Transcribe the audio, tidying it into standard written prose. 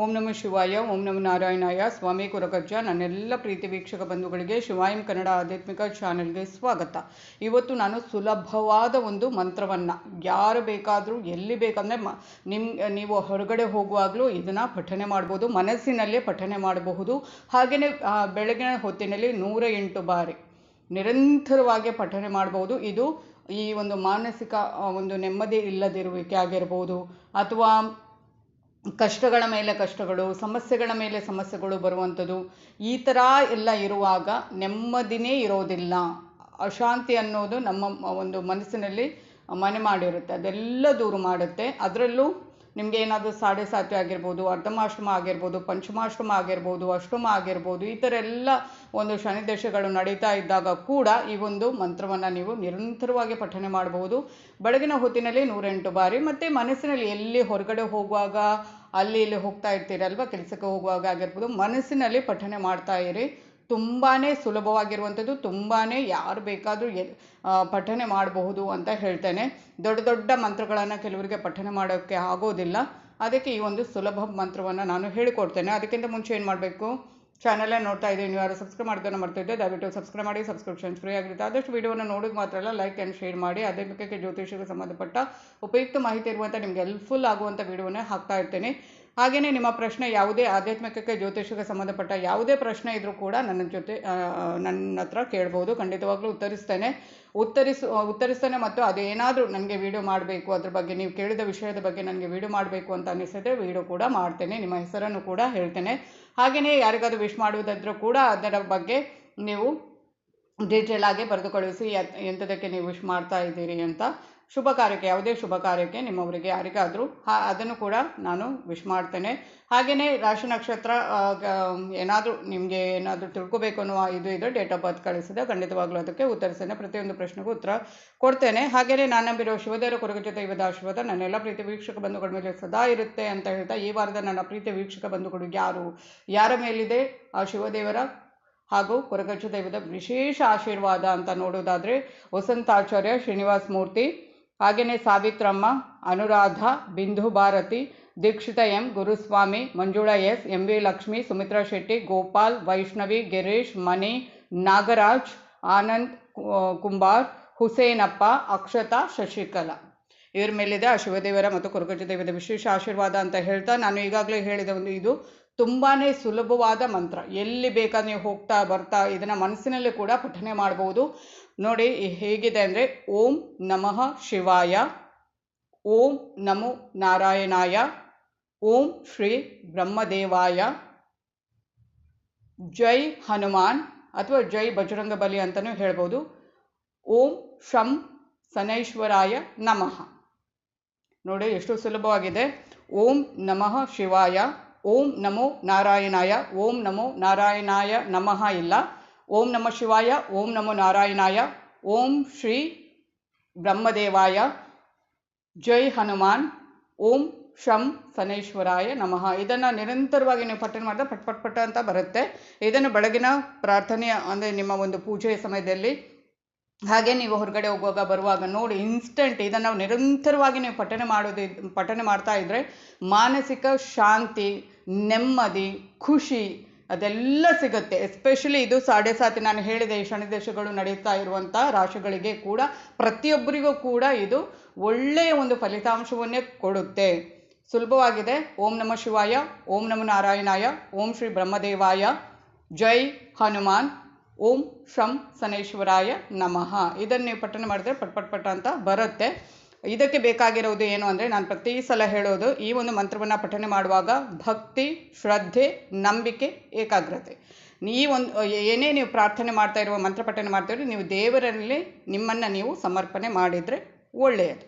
ಓಂ ನಮಃ ಶಿವಾಯ, ಓಂ ನಮಃ ನಾರಾಯಣಾಯ. ಸ್ವಾಮಿ ಕೊರಗಜ್ಜ. ನನ್ನೆಲ್ಲ ಪ್ರೀತಿ ವೀಕ್ಷಕ ಬಂಧುಗಳಿಗೆ ಶಿವಾಯಂ ಕನ್ನಡ ಆಧ್ಯಾತ್ಮಿಕ ಚಾನೆಲ್ಗೆ ಸ್ವಾಗತ. ಇವತ್ತು ನಾನು ಸುಲಭವಾದ ಒಂದು ಮಂತ್ರವನ್ನು ಯಾರು ಬೇಕಾದರೂ ಎಲ್ಲಿ ಬೇಕಂದರೆ ನೀವು ಹೊರಗಡೆ ಹೋಗುವಾಗಲೂ ಇದನ್ನು ಪಠನೆ ಮಾಡ್ಬೋದು, ಮನಸ್ಸಿನಲ್ಲೇ ಪಠನೆ ಮಾಡಬಹುದು. ಹಾಗೆಯೇ ಬೆಳಗಿನ ಹೊತ್ತಿನಲ್ಲಿ 108 ಬಾರಿ ನಿರಂತರವಾಗಿ ಪಠನೆ ಮಾಡಬಹುದು. ಇದು ಈ ಒಂದು ಮಾನಸಿಕ ಒಂದು ನೆಮ್ಮದಿ ಇಲ್ಲದಿರುವಿಕೆ ಆಗಿರ್ಬೋದು, ಅಥವಾ ಕಷ್ಟಗಳ ಮೇಲೆ ಕಷ್ಟಗಳು, ಸಮಸ್ಯೆಗಳ ಮೇಲೆ ಸಮಸ್ಯೆಗಳು ಬರುವಂಥದ್ದು, ಈ ಥರ ಎಲ್ಲ ಇರುವಾಗ ನೆಮ್ಮದಿನೇ ಇರೋದಿಲ್ಲ. ಅಶಾಂತಿ ಅನ್ನೋದು ನಮ್ಮ ಒಂದು ಮನಸ್ಸಿನಲ್ಲಿ ಮನೆ ಮಾಡಿರುತ್ತೆ, ಅದೆಲ್ಲ ದೂರ ಮಾಡುತ್ತೆ. ಅದರಲ್ಲೂ ನಿಮಗೆ ಏನಾದರೂ 7.5 ಆಗಿರ್ಬೋದು, ಅರ್ಧಮಾಶ್ರಮ ಆಗಿರ್ಬೋದು, ಪಂಚಮಾಶ್ರಮ ಆಗಿರ್ಬೋದು, ಅಷ್ಟಮ ಆಗಿರ್ಬೋದು, ಈ ಥರ ಎಲ್ಲ ಒಂದು ಶನಿದಶೆಗಳು ನಡೀತಾ ಇದ್ದಾಗ ಕೂಡ ಈ ಒಂದು ಮಂತ್ರವನ್ನು ನೀವು ನಿರಂತರವಾಗಿ ಪಠನೆ ಮಾಡಬಹುದು. ಬೆಳಗಿನ ಹೊತ್ತಿನಲ್ಲಿ 108 ಬಾರಿ. ಮತ್ತು ಮನಸ್ಸಿನಲ್ಲಿ ಎಲ್ಲಿ ಹೊರಗಡೆ ಹೋಗುವಾಗ ಅಲ್ಲಿ ಇಲ್ಲಿ ಹೋಗ್ತಾ ಇರ್ತೀರಲ್ವ, ಕೆಲಸಕ್ಕೆ ಹೋಗುವಾಗ ಆಗಿರ್ಬೋದು, ಮನಸ್ಸಿನಲ್ಲಿ ಪಠನೆ ಮಾಡ್ತಾ ಇರಿ. ತುಂಬಾ ಸುಲಭವಾಗಿರುವಂಥದ್ದು, ತುಂಬಾ ಯಾರು ಬೇಕಾದರೂ ಪಠನೆ ಮಾಡಬಹುದು ಅಂತ ಹೇಳ್ತೇನೆ. ದೊಡ್ಡ ದೊಡ್ಡ ಮಂತ್ರಗಳನ್ನು ಕೆಲವರಿಗೆ ಪಠನೆ ಮಾಡೋಕ್ಕೆ ಆಗೋದಿಲ್ಲ, ಅದಕ್ಕೆ ಈ ಒಂದು ಸುಲಭ ಮಂತ್ರವನ್ನು ನಾನು ಹೇಳಿಕೊಡ್ತೇನೆ. ಅದಕ್ಕಿಂತ ಮುಂಚೆ ಏನು ಮಾಡಬೇಕು, ಚಾನಲೇ ನೋಡ್ತಾ ಇದ್ದೀನಿ, ನೀವು ಯಾರು ಸಬ್ಸ್ಕ್ರೈಬ್ ಮಾಡೋದನ್ನು ಮರ್ತಿದ್ದೆ, ದಯವಿಟ್ಟು ಸಬ್ಸ್ಕ್ರೈಬ್ ಮಾಡಿ. ಸಬ್ಸ್ಕ್ರಿಪ್ಷನ್ಸ್ ಫ್ರೀ ಆಗಿರುತ್ತೆ. ಆದಷ್ಟು ವಿಡಿಯೋವನ್ನು ನೋಡೋದು ಮಾತ್ರ ಅಲ್ಲ, ಲೈಕ್ ಆ್ಯಂಡ್ ಶೇರ್ ಮಾಡಿ. ಅದೇ ಬಗ್ಗೆ ಜ್ಯೋತಿಷಕ್ಕೆ ಸಂಬಂಧಪಟ್ಟ ಉಪಯುಕ್ತ ಮಾಹಿತಿ ಇರುವಂಥ, ನಿಮಗೆ ಹೆಲ್ಪ್ಫುಲ್ ಆಗುವಂಥ ವಿಡಿಯೋನೇ ಹಾಕ್ತಾ ಇರ್ತೀನಿ. ಹಾಗೆಯೇ ನಿಮ್ಮ ಪ್ರಶ್ನೆ ಯಾವುದೇ ಆಧ್ಯಾತ್ಮಿಕಕ್ಕೆ ಜ್ಯೋತಿಷಕ್ಕೆ ಸಂಬಂಧಪಟ್ಟ ಯಾವುದೇ ಪ್ರಶ್ನೆ ಇದ್ದರೂ ಕೂಡ ನನ್ನ ಹತ್ರ ಕೇಳ್ಬೋದು, ಖಂಡಿತವಾಗ್ಲೂ ಉತ್ತರಿಸ್ತೇನೆ. ಮತ್ತು ಅದೇನಾದರೂ ನನಗೆ ವಿಡಿಯೋ ಮಾಡಬೇಕು, ಅದ್ರ ಬಗ್ಗೆ ನೀವು ಕೇಳಿದ ವಿಷಯದ ಬಗ್ಗೆ ನನಗೆ ವಿಡಿಯೋ ಮಾಡಬೇಕು ಅಂತ ಅನಿಸಿದ್ರೆ ವಿಡಿಯೋ ಕೂಡ ಮಾಡ್ತೇನೆ, ನಿಮ್ಮ ಹೆಸರನ್ನು ಕೂಡ ಹೇಳ್ತೇನೆ. ಹಾಗೆಯೇ ಯಾರಿಗಾದರೂ ವಿಶ್ ಮಾಡುವುದಾದರೂ ಕೂಡ ಅದರ ಬಗ್ಗೆ ನೀವು ಡೀಟೇಲ್ ಆಗಿ ಬರೆದು ಕಳಿಸಿ, ಎಂಥದಕ್ಕೆ ನೀವು ವಿಶ್ ಮಾಡ್ತಾ ಇದ್ದೀರಿ ಅಂತ. ಶುಭ ಕಾರ್ಯಕ್ಕೆ, ಯಾವುದೇ ಶುಭ ಕಾರ್ಯಕ್ಕೆ ನಿಮ್ಮವರಿಗೆ ಯಾರಿಗಾದರೂ ಅದನ್ನು ಕೂಡ ನಾನು ವಿಶ್ ಮಾಡ್ತೇನೆ. ಹಾಗೆಯೇ ರಾಶಿ ನಕ್ಷತ್ರ ಏನಾದರೂ ನಿಮಗೆ ಏನಾದರೂ ತಿಳ್ಕೊಬೇಕು ಅನ್ನೋ ಇದು ಡೇಟ್ ಆಫ್ ಬರ್ತ್ ಕಳಿಸಿದೆ, ಖಂಡಿತವಾಗ್ಲೂ ಅದಕ್ಕೆ ಉತ್ತರಿಸ್ತೇನೆ. ಪ್ರತಿಯೊಂದು ಪ್ರಶ್ನೆಗೂ ಉತ್ತರ ಕೊಡ್ತೇನೆ. ಹಾಗೆಯೇ ನಾನು ನಂಬಿರೋ ಶಿವದೇವರ ಕೊರಗಜ್ಜ ದೈವದ ಆಶೀರ್ವಾದ ನನ್ನೆಲ್ಲ ಪ್ರೀತಿ ವೀಕ್ಷಕ ಬಂಧುಗಳ ಮೇಲೆ ಸದಾ ಇರುತ್ತೆ ಅಂತ ಹೇಳ್ತಾ, ಈ ವಾರದ ನನ್ನ ಪ್ರೀತಿ ವೀಕ್ಷಕ ಬಂಧುಗಳು ಯಾರ ಮೇಲಿದೆ ಆ ಶಿವದೇವರ ಹಾಗೂ ಕೊರಗಜ್ಜ ದೈವದ ವಿಶೇಷ ಆಶೀರ್ವಾದ ಅಂತ ನೋಡೋದಾದರೆ, ವಸಂತಾಚಾರ್ಯ, ಶ್ರೀನಿವಾಸ ಮೂರ್ತಿ, ಹಾಗೆಯೇ Savitramma, Anuradha, Bindu Bharathi, Dikshitha M, Guruswamy, Manjula S, M V Lakshmi, Sumitra Shetty, Gopal, Vaishnavi, Girish, Mani, Nagaraj, Anand Kumbar, Husenappa, Akshata, Shashikala, ಇವರ ಮೇಲಿದೆ ಆ ಶಿವದೇವರ ಮತ್ತು ಕೊರಗಜ್ಜ ದೈವದ ವಿಶೇಷ ಆಶೀರ್ವಾದ ಅಂತ ಹೇಳ್ತಾ, ನಾನು ಈಗಾಗಲೇ ಹೇಳಿದ ಇದು ತುಂಬಾ ಸುಲಭವಾದ ಮಂತ್ರ. ಎಲ್ಲಿ ಬೇಕಾದ್ರೆ ನೀವು ಹೋಗ್ತಾ ಬರ್ತಾ ಇದನ್ನು ಮನಸ್ಸಿನಲ್ಲಿ ಕೂಡ ಪಠನೆ ಮಾಡ್ಬೋದು. ನೋಡಿ ಹೇಗಿದೆ ಅಂದರೆ, ಓಂ ನಮಃ ಶಿವಾಯ, ಓಂ ನಮೋ ನಾರಾಯಣಾಯ, ಓಂ ಶ್ರೀ ಬ್ರಹ್ಮದೇವಾಯ, ಜೈ ಹನುಮಾನ್ ಅಥವಾ ಜೈ ಬಜರಂಗ ಬಲಿ ಅಂತಲೂ ಹೇಳ್ಬೋದು, ಓಂ ಶಂ ಶನೈಶ್ವರಾಯ ನಮಃ. ನೋಡಿ ಎಷ್ಟು ಸುಲಭವಾಗಿದೆ. ಓಂ ನಮಃ ಶಿವಾಯ, ಓಂ ನಮೋ ನಾರಾಯಣಾಯ, ಓಂ ನಮೋ ನಾರಾಯಣಾಯ ನಮಃ ಇಲ್ಲ, ಓಂ ನಮಃ ಶಿವಾಯ, ಓಂ ನಮೋ ನಾರಾಯಣಾಯ, ಓಂ ಶ್ರೀ ಬ್ರಹ್ಮದೇವಾಯ, ಜೈ ಹನುಮಾನ್, ಓಂ ಶಂ ಶನೈಶ್ವರಾಯ ನಮಃ. ಇದನ್ನು ನಿರಂತರವಾಗಿ ನೀವು ಪಠನೆ ಮಾಡಿದ್ರೆ ಪಟ್ ಪಟ್ ಅಂತ ಬರುತ್ತೆ. ಇದನ್ನು ಬೆಳಗಿನ ಪ್ರಾರ್ಥನೆಯ ಅಂದರೆ ನಿಮ್ಮ ಒಂದು ಪೂಜೆಯ ಸಮಯದಲ್ಲಿ, ಹಾಗೆ ನೀವು ಹೊರಗಡೆ ಹೋಗುವಾಗ ಬರುವಾಗ ನೋಡಿ ಇನ್ಸ್ಟೆಂಟ್ ಇದನ್ನು ನಿರಂತರವಾಗಿ ನೀವು ಪಠನೆ ಮಾಡ್ತಾ ಇದ್ದರೆ ಮಾನಸಿಕ ಶಾಂತಿ, ನೆಮ್ಮದಿ, ಖುಷಿ ಅದೆಲ್ಲ ಸಿಗುತ್ತೆ. ಎಸ್ಪೆಷಲಿ ಇದು 7.5 ನಾನು ಹೇಳಿದೆ, ಈ ಶನಿದಶೆಗಳು ನಡೀತಾ ಇರುವಂಥ ರಾಶಿಗಳಿಗೆ ಕೂಡ ಪ್ರತಿಯೊಬ್ಬರಿಗೂ ಕೂಡ ಇದು ಒಳ್ಳೆಯ ಒಂದು ಫಲಿತಾಂಶವನ್ನೇ ಕೊಡುತ್ತೆ. ಸುಲಭವಾಗಿದೆ. ಓಂ ನಮಃ ಶಿವಾಯ, ಓಂ ನಮೋ ನಾರಾಯಣಾಯ, ಓಂ ಶ್ರೀ ಬ್ರಹ್ಮದೇವಾಯ, ಜೈ ಹನುಮಾನ್, ಓಂ ಶಂ ಶನೈಶ್ವರಾಯ ನಮಃ. ಇದನ್ನು ನೀವು ಪಠನೆ ಮಾಡಿದ್ರೆ ಪಟ್ ಅಂತ ಬರುತ್ತೆ. ಇದಕ್ಕೆ ಬೇಕಾಗಿರೋದು ಏನು ಅಂದರೆ, ನಾನು ಪ್ರತಿ ಸಲ ಹೇಳೋದು, ಈ ಒಂದು ಮಂತ್ರವನ್ನು ಪಠನೆ ಮಾಡುವಾಗ ಭಕ್ತಿ, ಶ್ರದ್ಧೆ, ನಂಬಿಕೆ, ಏಕಾಗ್ರತೆ, ಏನೇ ನೀವು ಪ್ರಾರ್ಥನೆ ಮಾಡ್ತಾ ಇರುವ ಮಂತ್ರ ಪಠನೆ ಮಾಡ್ತಾ ಇರೋ ನೀವು ದೇವರಲ್ಲಿ ನಿಮ್ಮನ್ನು ನೀವು ಸಮರ್ಪಣೆ ಮಾಡಿದರೆ ಒಳ್ಳೆಯದು.